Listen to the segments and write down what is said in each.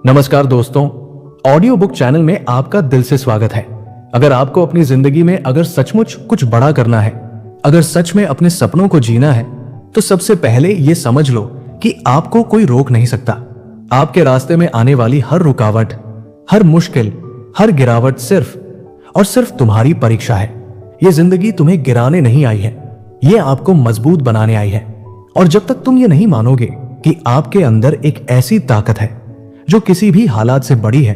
नमस्कार दोस्तों, audio book channel में आपका दिल से स्वागत है। अगर आपको अपनी जिंदगी में अगर सचमुच कुछ बड़ा करना है, अगर सच में अपने सपनों को जीना है, तो सबसे पहले ये समझ लो कि आपको कोई रोक नहीं सकता। आपके रास्ते में आने वाली हर रुकावट, हर मुश्किल, हर गिरावट सिर्फ और सिर्फ तुम्हारी परीक्षा है। ये जिंदगी तुम्हें गिराने नहीं आई है, ये आपको मजबूत बनाने आई है। और जब तक तुम ये नहीं मानोगे कि आपके अंदर एक ऐसी ताकत है जो किसी भी हालात से बड़ी है,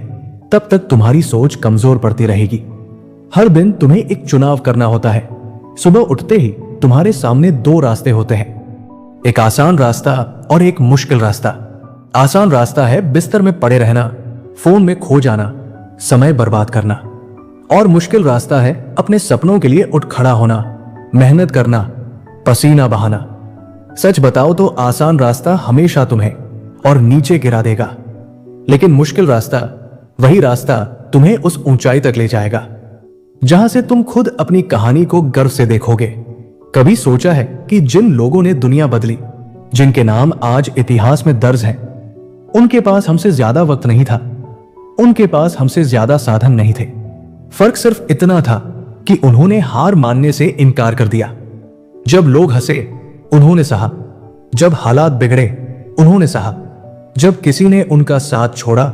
तब तक तुम्हारी सोच कमजोर पड़ती रहेगी। हर दिन तुम्हें एक चुनाव करना होता है। सुबह उठते ही तुम्हारे सामने दो रास्ते होते हैं, एक आसान रास्ता और एक मुश्किल रास्ता। आसान रास्ता है बिस्तर में पड़े रहना, फोन में खो जाना, समय बर्बाद करना। और मुश्किल रास्ता है अपने सपनों के लिए उठ खड़ा होना, मेहनत करना, पसीना बहाना। सच बताओ तो आसान रास्ता हमेशा तुम्हें और नीचे गिरा देगा, लेकिन मुश्किल रास्ता, वही रास्ता तुम्हें उस ऊंचाई तक ले जाएगा जहां से तुम खुद अपनी कहानी को गर्व से देखोगे। कभी सोचा है कि जिन लोगों ने दुनिया बदली, जिनके नाम आज इतिहास में दर्ज हैं, उनके पास हमसे ज्यादा वक्त नहीं था, उनके पास हमसे ज्यादा साधन नहीं थे। फर्क सिर्फ इतना था कि उन्होंने हार मानने से इनकार कर दिया। जब लोग हंसे, उन्होंने सहा। जब हालात बिगड़े, उन्होंने सहा। जब किसी ने उनका साथ छोड़ा,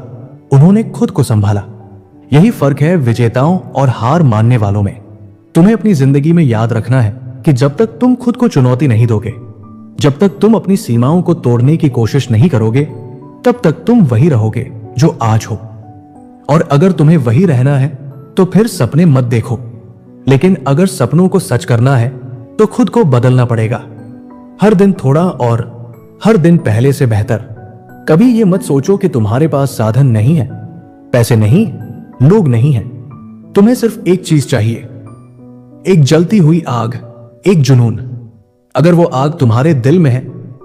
उन्होंने खुद को संभाला। यही फर्क है विजेताओं और हार मानने वालों में। तुम्हें अपनी जिंदगी में याद रखना है कि जब तक तुम खुद को चुनौती नहीं दोगे, जब तक तुम अपनी सीमाओं को तोड़ने की कोशिश नहीं करोगे, तब तक तुम वही रहोगे जो आज हो। और अगर तुम्हें वही रहना है तो फिर सपने मत देखो, लेकिन अगर सपनों को सच करना है तो खुद को बदलना पड़ेगा। हर दिन थोड़ा और हर दिन पहले से बेहतर। कभी ये मत सोचो कि तुम्हारे पास साधन नहीं है, पैसे नहीं, लोग नहीं हैं। तुम्हें सिर्फ एक चीज चाहिए, एक जलती हुई आग, एक जुनून। अगर वो आग तुम्हारे दिल में है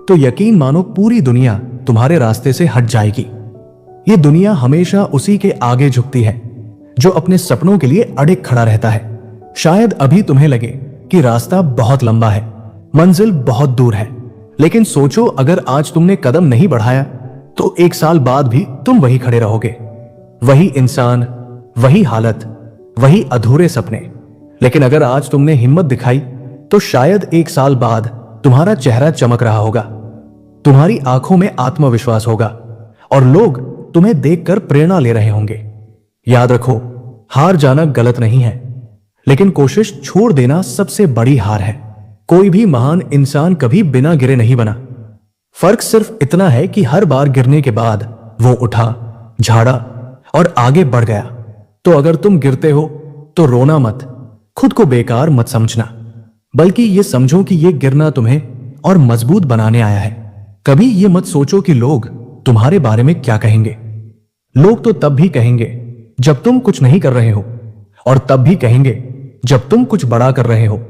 तो यकीन मानो पूरी दुनिया तुम्हारे रास्ते से हट जाएगी। ये दुनिया हमेशा उसी के आगे झुकती है जो अपने सपनों के लिए अड़िग खड़ा रहता है। शायद अभी तुम्हें लगे कि रास्ता बहुत लंबा है, मंजिल बहुत दूर है, लेकिन सोचो अगर आज तुमने कदम नहीं बढ़ाया तो 1 साल बाद भी तुम वही खड़े रहोगे। वही इंसान, वही हालत, वही अधूरे सपने। लेकिन अगर आज तुमने हिम्मत दिखाई तो शायद 1 साल बाद तुम्हारा चेहरा चमक रहा होगा, तुम्हारी आंखों में आत्मविश्वास होगा और लोग तुम्हें देखकर प्रेरणा ले रहे होंगे। याद रखो, हार जाना गलत नहीं है, लेकिन कोशिश छोड़ देना सबसे बड़ी हार है। कोई भी महान इंसान कभी बिना गिरे नहीं बना। फर्क सिर्फ इतना है कि हर बार गिरने के बाद वो उठा, झाड़ा और आगे बढ़ गया। तो अगर तुम गिरते हो तो रोना मत, खुद को बेकार मत समझना, बल्कि ये समझो कि ये गिरना तुम्हें और मजबूत बनाने आया है। कभी ये मत सोचो कि लोग तुम्हारे बारे में क्या कहेंगे। लोग तो तब भी कहेंगे जब तुम कुछ नहीं कर रहे हो, और तब भी कहेंगे जब तुम कुछ बड़ा कर रहे हो।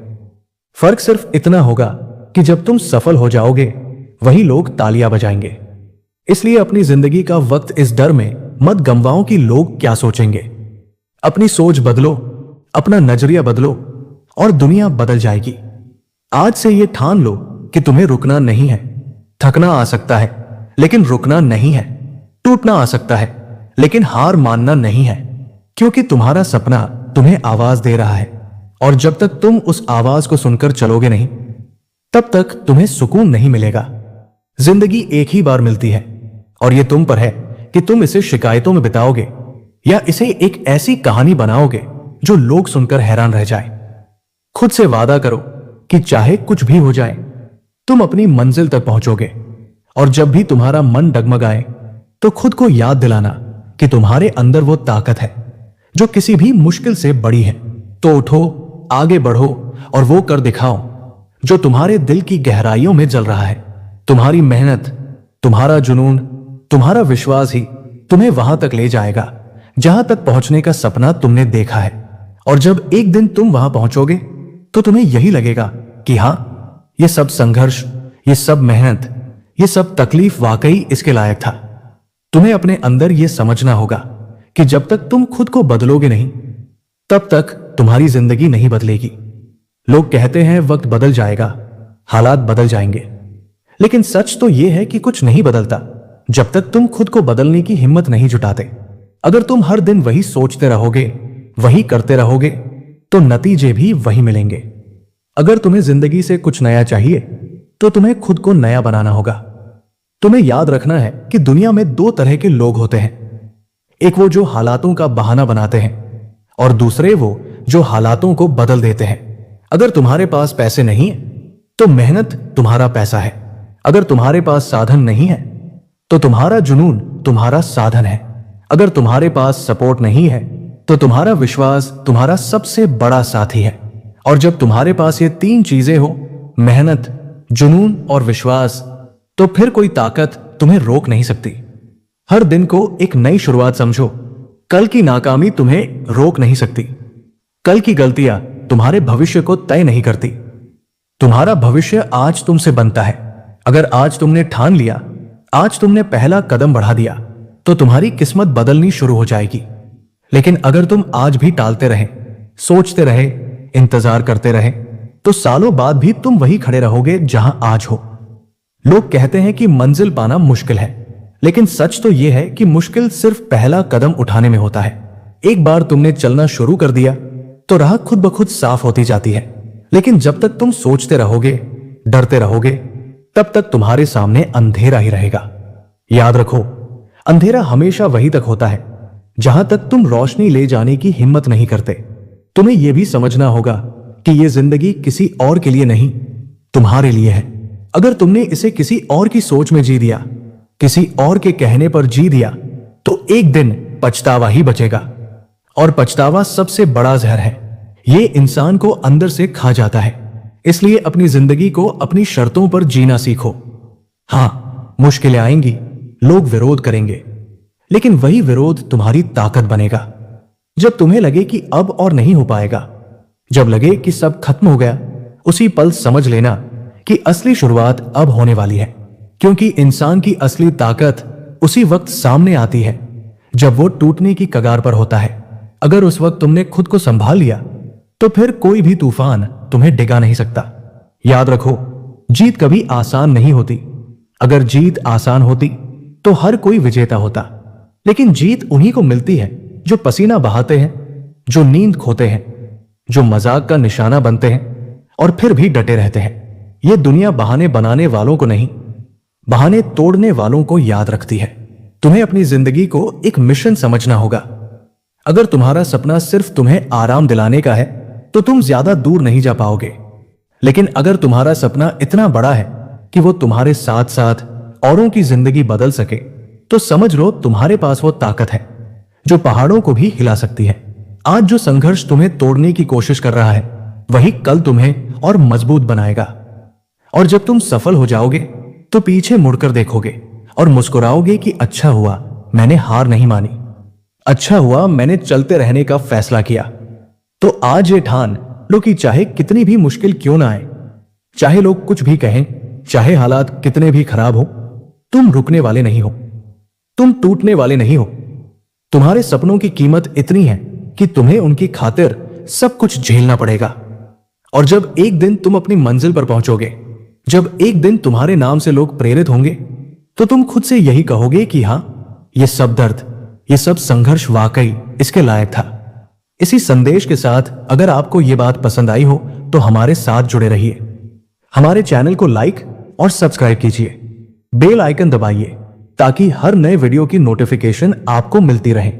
फर्क सिर्फ इतना होगा कि जब तुम सफल हो जाओगे, वही लोग तालियां बजाएंगे। इसलिए अपनी जिंदगी का वक्त इस डर में मत गंवाओ कि लोग क्या सोचेंगे। अपनी सोच बदलो, अपना नजरिया बदलो और दुनिया बदल जाएगी। आज से ये ठान लो कि तुम्हें रुकना नहीं है। थकना आ सकता है, लेकिन रुकना नहीं है। टूटना आ सकता है, लेकिन हार मानना नहीं है, क्योंकि तुम्हारा सपना तुम्हें आवाज दे रहा है। और जब तक तुम उस आवाज को सुनकर चलोगे नहीं, तब तक तुम्हें सुकून नहीं मिलेगा। जिंदगी एक ही बार मिलती है और यह तुम पर है कि तुम इसे शिकायतों में बिताओगे या इसे एक ऐसी कहानी बनाओगे जो लोग सुनकर हैरान रह जाए। खुद से वादा करो कि चाहे कुछ भी हो जाए, तुम अपनी मंजिल तक पहुंचोगे। और जब भी तुम्हारा मन डगमगाए तो खुद को याद दिलाना कि तुम्हारे अंदर वो ताकत है जो किसी भी मुश्किल से बड़ी है। तो उठो, आगे बढ़ो और वो कर दिखाओ जो तुम्हारे दिल की गहराइयों में जल रहा है। तुम्हारी मेहनत, तुम्हारा जुनून, तुम्हारा विश्वास ही तुम्हें वहां तक ले जाएगा जहां तक पहुंचने का सपना तुमने देखा है। और जब एक दिन तुम वहां पहुंचोगे तो तुम्हें यही लगेगा कि हां, ये सब संघर्ष, ये सब मेहनत, ये सब तकलीफ वाकई इसके लायक था। तुम्हें अपने अंदर यह समझना होगा कि जब तक तुम खुद को बदलोगे नहीं, तब तक तुम्हारी जिंदगी नहीं बदलेगी। लोग कहते हैं वक्त बदल जाएगा, हालात बदल जाएंगे, लेकिन सच तो यह है कि कुछ नहीं बदलता, जब तक तुम खुद को बदलने की हिम्मत नहीं जुटाते। अगर तुम हर दिन वही सोचते रहोगे, वही करते रहोगे, तो नतीजे भी वही मिलेंगे। अगर तुम्हें जिंदगी से कुछ नया चाहिए तो तुम्हें खुद को नया बनाना होगा। तुम्हें याद रखना है कि दुनिया में दो तरह के लोग होते हैं, एक वो जो हालातों का बहाना बनाते हैं और दूसरे वो जो हालातों को बदल देते हैं। अगर तुम्हारे पास पैसे नहीं है तो मेहनत तुम्हारा पैसा है। अगर तुम्हारे पास साधन नहीं है तो तुम्हारा जुनून तुम्हारा साधन है। अगर तुम्हारे पास सपोर्ट नहीं है तो तुम्हारा विश्वास तुम्हारा सबसे बड़ा साथी है। और जब तुम्हारे पास ये तीन चीजें हो, मेहनत, जुनून और विश्वास, तो फिर कोई ताकत तुम्हें रोक नहीं सकती। हर दिन को एक नई शुरुआत समझो। कल की नाकामी तुम्हें रोक नहीं सकती। कल की गलतियां तुम्हारे भविष्य को तय नहीं करती। तुम्हारा भविष्य आज तुमसे बनता है। अगर आज तुमने ठान लिया, आज तुमने पहला कदम बढ़ा दिया, तो तुम्हारी किस्मत बदलनी शुरू हो जाएगी। लेकिन अगर तुम आज भी टालते रहे, सोचते रहे, इंतजार करते रहे, तो सालों बाद भी तुम वही खड़े रहोगे जहां आज हो। लोग कहते हैं कि मंजिल पाना मुश्किल है, लेकिन सच तो यह है कि मुश्किल सिर्फ पहला कदम उठाने में होता है। एक बार तुमने चलना शुरू कर दिया तो राह खुद ब खुद साफ होती जाती है। लेकिन जब तक तुम सोचते रहोगे, डरते रहोगे, तब तक तुम्हारे सामने अंधेरा ही रहेगा। याद रखो, अंधेरा हमेशा वहीं तक होता है जहां तक तुम रोशनी ले जाने की हिम्मत नहीं करते। तुम्हें यह भी समझना होगा कि यह जिंदगी किसी और के लिए नहीं, तुम्हारे लिए है। अगर तुमने इसे किसी और की सोच में जी दिया, किसी और के कहने पर जी दिया, तो एक दिन पछतावा ही बचेगा। और पछतावा सबसे बड़ा जहर है। यह इंसान को अंदर से खा जाता है। इसलिए अपनी जिंदगी को अपनी शर्तों पर जीना सीखो। हां, मुश्किलें आएंगी, लोग विरोध करेंगे, लेकिन वही विरोध तुम्हारी ताकत बनेगा। जब तुम्हें लगे कि अब और नहीं हो पाएगा, जब लगे कि सब खत्म हो गया, उसी पल समझ लेना कि असली शुरुआत अब होने वाली है। क्योंकि इंसान की असली ताकत उसी वक्त सामने आती है जब वो टूटने की कगार पर होता है। अगर उस वक्त तुमने खुद को संभाल लिया तो फिर कोई भी तूफान तुम्हें डिगा नहीं सकता। याद रखो, जीत कभी आसान नहीं होती। अगर जीत आसान होती तो हर कोई विजेता होता। लेकिन जीत उन्हीं को मिलती है जो पसीना बहाते हैं, जो नींद खोते हैं, जो मजाक का निशाना बनते हैं और फिर भी डटे रहते हैं। यह दुनिया बहाने बनाने वालों को नहीं, बहाने तोड़ने वालों को याद रखती है। तुम्हें अपनी जिंदगी को एक मिशन समझना होगा। अगर तुम्हारा सपना सिर्फ तुम्हें आराम दिलाने का है तो तुम ज्यादा दूर नहीं जा पाओगे। लेकिन अगर तुम्हारा सपना इतना बड़ा है कि वो तुम्हारे साथ साथ औरों की जिंदगी बदल सके, तो समझ लो तुम्हारे पास वो ताकत है जो पहाड़ों को भी हिला सकती है। आज जो संघर्ष तुम्हें तोड़ने की कोशिश कर रहा है, वही कल तुम्हें और मजबूत बनाएगा। और जब तुम सफल हो जाओगे तो पीछे मुड़कर देखोगे और मुस्कुराओगे कि अच्छा हुआ मैंने हार नहीं मानी, अच्छा हुआ मैंने चलते रहने का फैसला किया। तो आज ये ठान लो कि चाहे कितनी भी मुश्किल क्यों ना आए, चाहे लोग कुछ भी कहें, चाहे हालात कितने भी खराब हो, तुम रुकने वाले नहीं हो, तुम टूटने वाले नहीं हो। तुम्हारे सपनों की कीमत इतनी है कि तुम्हें उनकी खातिर सब कुछ झेलना पड़ेगा। और जब एक दिन तुम अपनी मंजिल पर पहुंचोगे, जब एक दिन तुम्हारे नाम से लोग प्रेरित होंगे, तो तुम खुद से यही कहोगे कि हां, ये सब दर्द, ये सब संघर्ष वाकई इसके लायक था। इसी संदेश के साथ अगर आपको ये बात पसंद आई हो तो हमारे साथ जुड़े रहिए। हमारे चैनल को लाइक और सब्सक्राइब कीजिए, बेल आइकन दबाइए ताकि हर नए वीडियो की नोटिफिकेशन आपको मिलती रहे।